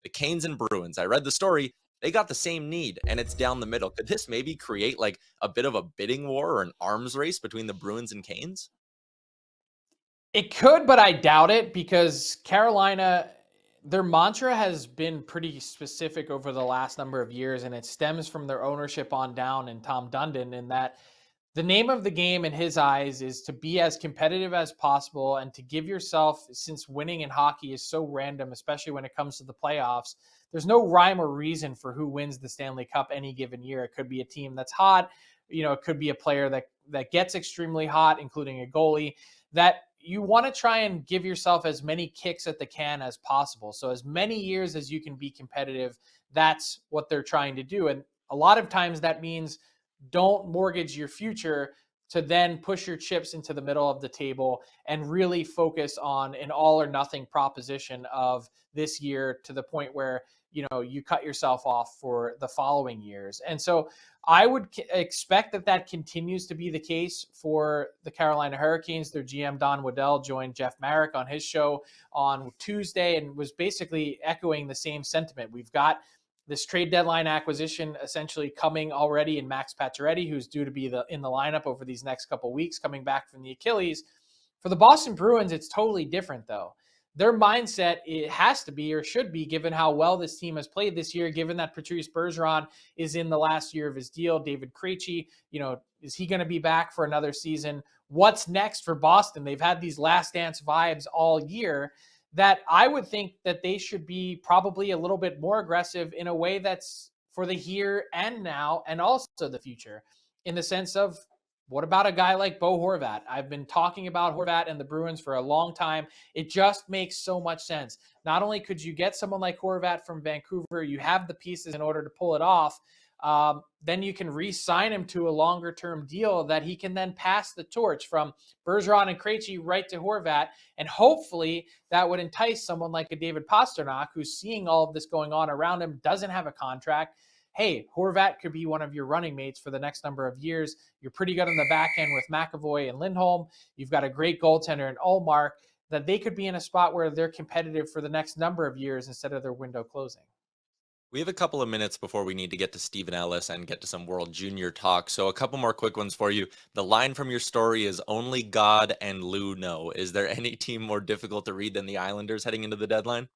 The Canes and Bruins, I read the story, they got the same need, and it's down the middle. Could this maybe create like a bit of a bidding war or an arms race between the Bruins and Canes? It could, but I doubt it because Carolina, their mantra has been pretty specific over the last number of years, and it stems from their ownership on down and Tom Dundon, in that the name of the game in his eyes is to be as competitive as possible and to give yourself, since winning in hockey is so random, especially when it comes to the playoffs, there's no rhyme or reason for who wins the Stanley Cup any given year. It could be a team that's hot, it could be a player that gets extremely hot, including a goalie, that you want to try and give yourself as many kicks at the can as possible. So as many years as you can be competitive, that's what they're trying to do. And a lot of times that means don't mortgage your future to then push your chips into the middle of the table and really focus on an all or nothing proposition of this year, to the point where you cut yourself off for the following years. And so I would expect that continues to be the case for the Carolina Hurricanes. Their GM Don Waddell joined Jeff Marek on his show on Tuesday and was basically echoing the same sentiment. We've got this trade deadline acquisition essentially coming already in Max Pacioretty, who's due to be in the lineup over these next couple of weeks, coming back from the Achilles. For the Boston Bruins, it's totally different, though. Their mindset, it has to be or should be, given how well this team has played this year, given that Patrice Bergeron is in the last year of his deal. David Krejci, is he going to be back for another season? What's next for Boston? They've had these last dance vibes all year, that I would think that they should be probably a little bit more aggressive in a way that's for the here and now and also the future, in the sense of, what about a guy like Bo Horvat? I've been talking about Horvat and the Bruins for a long time. It just makes so much sense. Not only could you get someone like Horvat from Vancouver, you have the pieces in order to pull it off. Then you can re-sign him to a longer-term deal that he can then pass the torch from Bergeron and Krejci right to Horvat, and hopefully that would entice someone like a David Pastrnak, who's seeing all of this going on around him, doesn't have a contract. Hey, Horvat could be one of your running mates for the next number of years. You're pretty good on the back end with McAvoy and Lindholm. You've got a great goaltender in Ullmark, that they could be in a spot where they're competitive for the next number of years instead of their window closing. We have a couple of minutes before we need to get to Stephen Ellis and get to some World Junior talk. So a couple more quick ones for you. The line from your story is only God and Lou know. Is there any team more difficult to read than the Islanders heading into the deadline?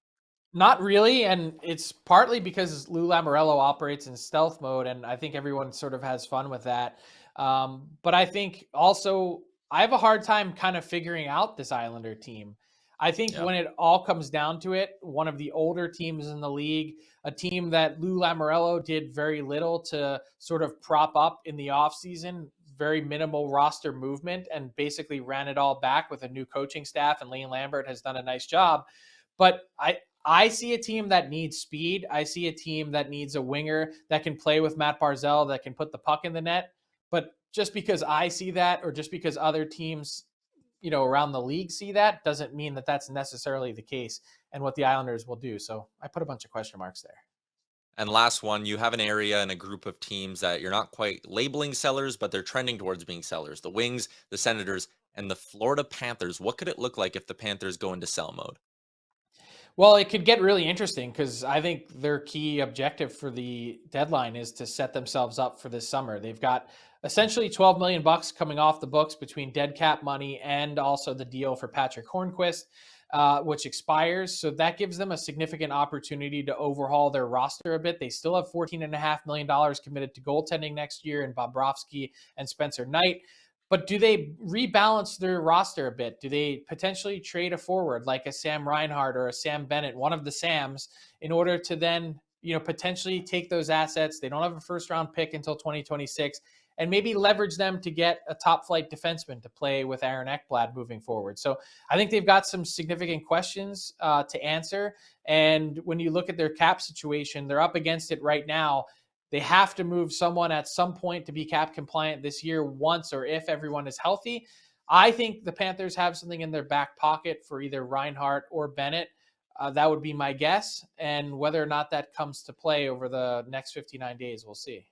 Not really, and it's partly because Lou Lamoriello operates in stealth mode, and I think everyone sort of has fun with that. But I think also I have a hard time kind of figuring out this Islander team. I think Yeah. when it all comes down to it, one of the older teams in the league, a team that Lou Lamoriello did very little to sort of prop up in the offseason, very minimal roster movement, and basically ran it all back with a new coaching staff, and Lane Lambert has done a nice job. But I see a team that needs speed. I see a team that needs a winger that can play with Matt Barzal, that can put the puck in the net. But just because I see that, or just because other teams, around the league see that, doesn't mean that that's necessarily the case and what the Islanders will do. So I put a bunch of question marks there. And last one, you have an area and a group of teams that you're not quite labeling sellers, but they're trending towards being sellers. The Wings, the Senators, and the Florida Panthers. What could it look like if the Panthers go into sell mode? Well, it could get really interesting because I think their key objective for the deadline is to set themselves up for this summer. They've got essentially $12 million coming off the books between dead cap money and also the deal for Patrick Hornquist, which expires. So that gives them a significant opportunity to overhaul their roster a bit. They still have $14.5 million committed to goaltending next year in Bobrovsky and Spencer Knight. But do they rebalance their roster a bit? Do they potentially trade a forward like a Sam Reinhart or a Sam Bennett, one of the Sams, in order to then, potentially take those assets? They don't have a first round pick until 2026, and maybe leverage them to get a top flight defenseman to play with Aaron Ekblad moving forward. So I think they've got some significant questions to answer. And when you look at their cap situation, they're up against it right now. They have to move someone at some point to be cap compliant this year, once or if everyone is healthy. I think the Panthers have something in their back pocket for either Reinhart or Bennett. That would be my guess. And whether or not that comes to play over the next 59 days, we'll see.